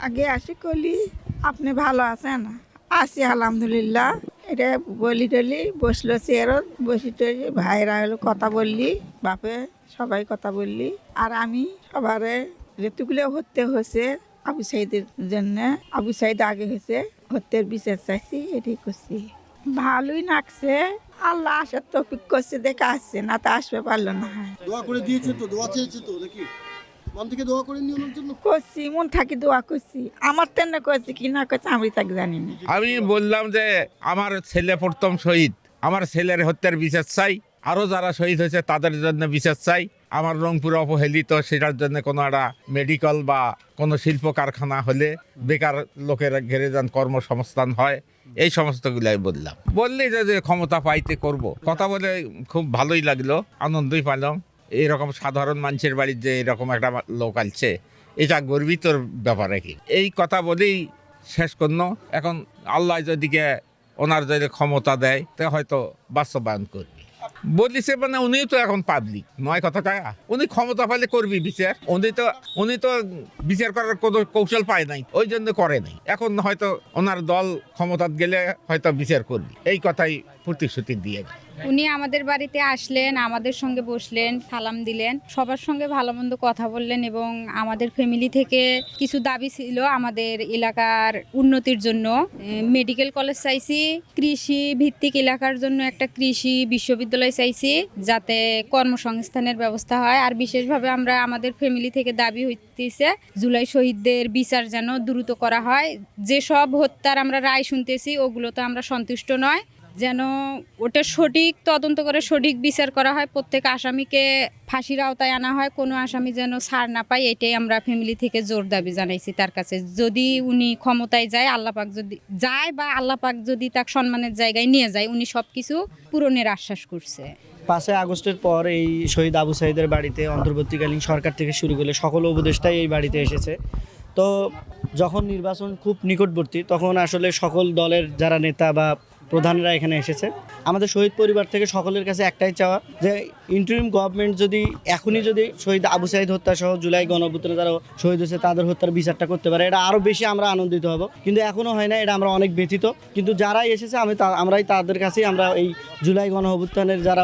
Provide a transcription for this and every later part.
আগে আসি কলি আপনি ভালো আছেন? আছি আলহামদুলিল্লাহ। এটা বলি টলি বসলো চেয়ারত বসি টলি ভাইরা হলো কথা বললি বাপে সবাই কথা বললি আর আমি সবারে যেতুগুলো হত্যে হয়েছে আবু সাইদের জন্য আবু সাইদ আগে হয়েছে হত্যের বিচার চাইছি এটাই করছি। ভালোই লাগছে, আল্লাহ আসার তৌফিক করছে দেখে আসছে না তো আসবে পারলো না। দোয়া করে দিয়েছে তো, দোয়া চেয়েছে তো নাকি? মন থেকে দোয়া করে নিয়ে ওনার জন্য করছি, মন থাকি দোয়া করছি। আমার তেমন করছি কি না করছে আমি তাকে জানি না। আমি বললাম যে আমার ছেলে প্রথম শহীদ, আমার ছেলের হত্যার বিচার চাই, আরও যারা শহীদ হয়েছে তাদের জন্য বিচার চাই। আমার রংপুর অবহেলিত সেটার জন্য কোনো একটা মেডিকেল বা কোনো শিল্প কারখানা হলে বেকার লোকের ঘেরে যান কর্মসংস্থান হয়, এই সমস্তগুলাই বললি যে ক্ষমতা পাইতে করব। কথা বলে খুব ভালোই লাগলো, আনন্দই পাইলাম। এইরকম সাধারণ মানুষের বাড়ির যে এরকম একটা লোক আসছে এটা গর্বিতর ব্যাপার আর কি। এই কথা বলেই শেষ করলো। এখন আল্লাহ যদিকে ওনার যদি ক্ষমতা দেয় তা হয়তো বাস্তবায়ন করবে বলিছে। মানে উনিও তো এখন পাবলিক নয় কথা টাকা, উনি ক্ষমতা পাইলে করবি বিচার। উনি তো বিচার করার কোনো কৌশল পায় নাই, ওই জন্য করে নাই। এখন হয়তো ওনার দল ক্ষমতাত গেলে হয়তো বিচার করবি, এই কথাই প্রতিশ্রুতি দিয়ে। উনি আমাদের বাড়িতে আসলেন, আমাদের সঙ্গে বসলেন, সালাম দিলেন, সবার সঙ্গে ভালো মন্দ কথা বললেন এবং আমাদের ফ্যামিলি থেকে কিছু দাবি ছিল আমাদের এলাকার উন্নতির জন্য। মেডিকেল কলেজ চাইছি, কৃষি ভিত্তিক এলাকার জন্য একটা কৃষি বিশ্ববিদ্যালয় চাইছি যাতে কর্মসংস্থানের ব্যবস্থা হয়। আর বিশেষভাবে আমরা আমাদের ফ্যামিলি থেকে দাবি হইতেছে জুলাই শহীদদের বিচার যেন দ্রুত করা হয়। যেসব হত্যার আমরা রায় শুনতেছি ওগুলো তো আমরা সন্তুষ্ট নয়, যেন ওটা সঠিক তদন্ত করে সঠিক বিচার করা হয়, প্রত্যেক আসামিকে ফাঁসির আওতায় আনা হয়, কোনো আসামি যেন ছাড় না পায়, এটাই আমরা ফ্যামিলি থেকে জোর দাবি জানাইছি তার কাছে। যদি উনি ক্ষমতায় যায়, আল্লাহ পাক যদি যায় বা আল্লাহ পাক যদি তাকে সম্মানের জায়গায় নিয়ে যায়, উনি সব কিছু পূরণের আশ্বাস করছে। 5 আগস্টের পর এই শহীদ আবু সাইদের বাড়িতে অন্তর্বর্তীকালীন সরকার থেকে শুরু করে সকল উপদেষ্টাই এই বাড়িতে এসেছে। তো যখন নির্বাচন খুব নিকটবর্তী তখন আসলে সকল দলের যারা নেতা বা প্রধানরা এখানে এসেছে। আমাদের শহীদ পরিবার থেকে সকলের কাছে একটাই চাওয়া যে ইন্টারিম গভর্নমেন্ট যদি এখনই যদি শহীদ আবু সাইদ হত্যা সহ জুলাই গণঅভ্যুত্থানে যারা শহীদ হয়েছে তাদের হত্যার বিচারটা করতে পারে, এটা আরও বেশি আমরা আনন্দিত হব। কিন্তু এখনও হয় না, এটা আমরা অনেক ব্যথিত। কিন্তু যারাই এসেছে আমরাই তাদের কাছেই আমরা এই জুলাই গণঅভ্যুত্থানের যারা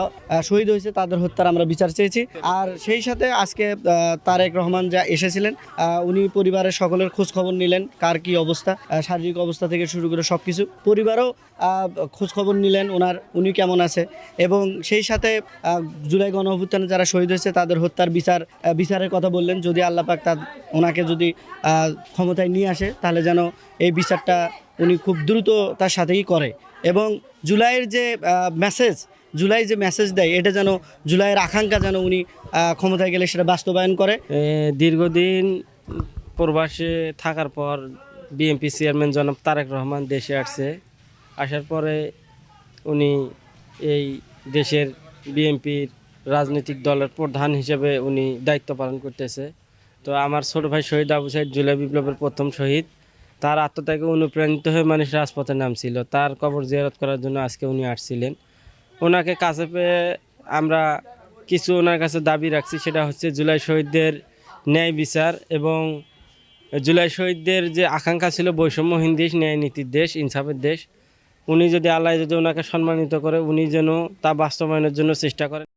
শহীদ হয়েছে তাদের হত্যার আমরা বিচার চেয়েছি। আর সেই সাথে আজকে তারেক রহমান যা এসেছিলেন, উনি পরিবারের সকলের খোঁজ খবর নিলেন, কার কী অবস্থা, শারীরিক অবস্থা থেকে শুরু করে সব কিছু পরিবারও খোঁজ খবর নিলেন উনি কেমন আছে। এবং সেই সাথে জুলাই গণঅভ্যুত্থানে যারা শহীদ হয়েছে তাদের হত্যার বিচারের কথা বললেন। যদি আল্লাহ পাক ওনাকে যদি ক্ষমতায় নিয়ে আসে তাহলে যেন এই বিচারটা উনি খুব দ্রুত তার সাথেই করে এবং জুলাইয়ের যে জুলাই যে মেসেজ দেয় এটা যেন জুলাইয়ের আকাঙ্ক্ষা যেন উনি ক্ষমতায় গেলে সেটা বাস্তবায়ন করে। দীর্ঘদিন প্রবাসে থাকার পর বিএনপি চেয়ারম্যান জনাব তারেক রহমান দেশে আসার পরে উনি এই দেশের বিএনপির রাজনৈতিক দলের প্রধান হিসেবে উনি দায়িত্ব পালন করতেছে। তো আমার ছোট ভাই শহীদ আবু সাইদ জুলাই বিপ্লবের প্রথম শহীদ, তার আত্মত্যাগে অনুপ্রাণিত হয়ে মানুষ রাজপথে নামছিল, তার কবর জিয়ারত করার জন্য আজকে উনি আসছিলেন। ওনাকে কাছে পেয়ে আমরা কিছু ওনার কাছে দাবি রাখছি, সেটা হচ্ছে জুলাই শহীদদের ন্যায় বিচার এবং জুলাই শহীদদের যে আকাঙ্ক্ষা ছিল বৈষম্যহীন দেশ, ন্যায় নীতির দেশ, ইনসাফের দেশ, উনি যদি আল্লাহ যদি ওনাকে সম্মানিত করে উনি যেন তা বাস্তবায়নের জন্য চেষ্টা করেন।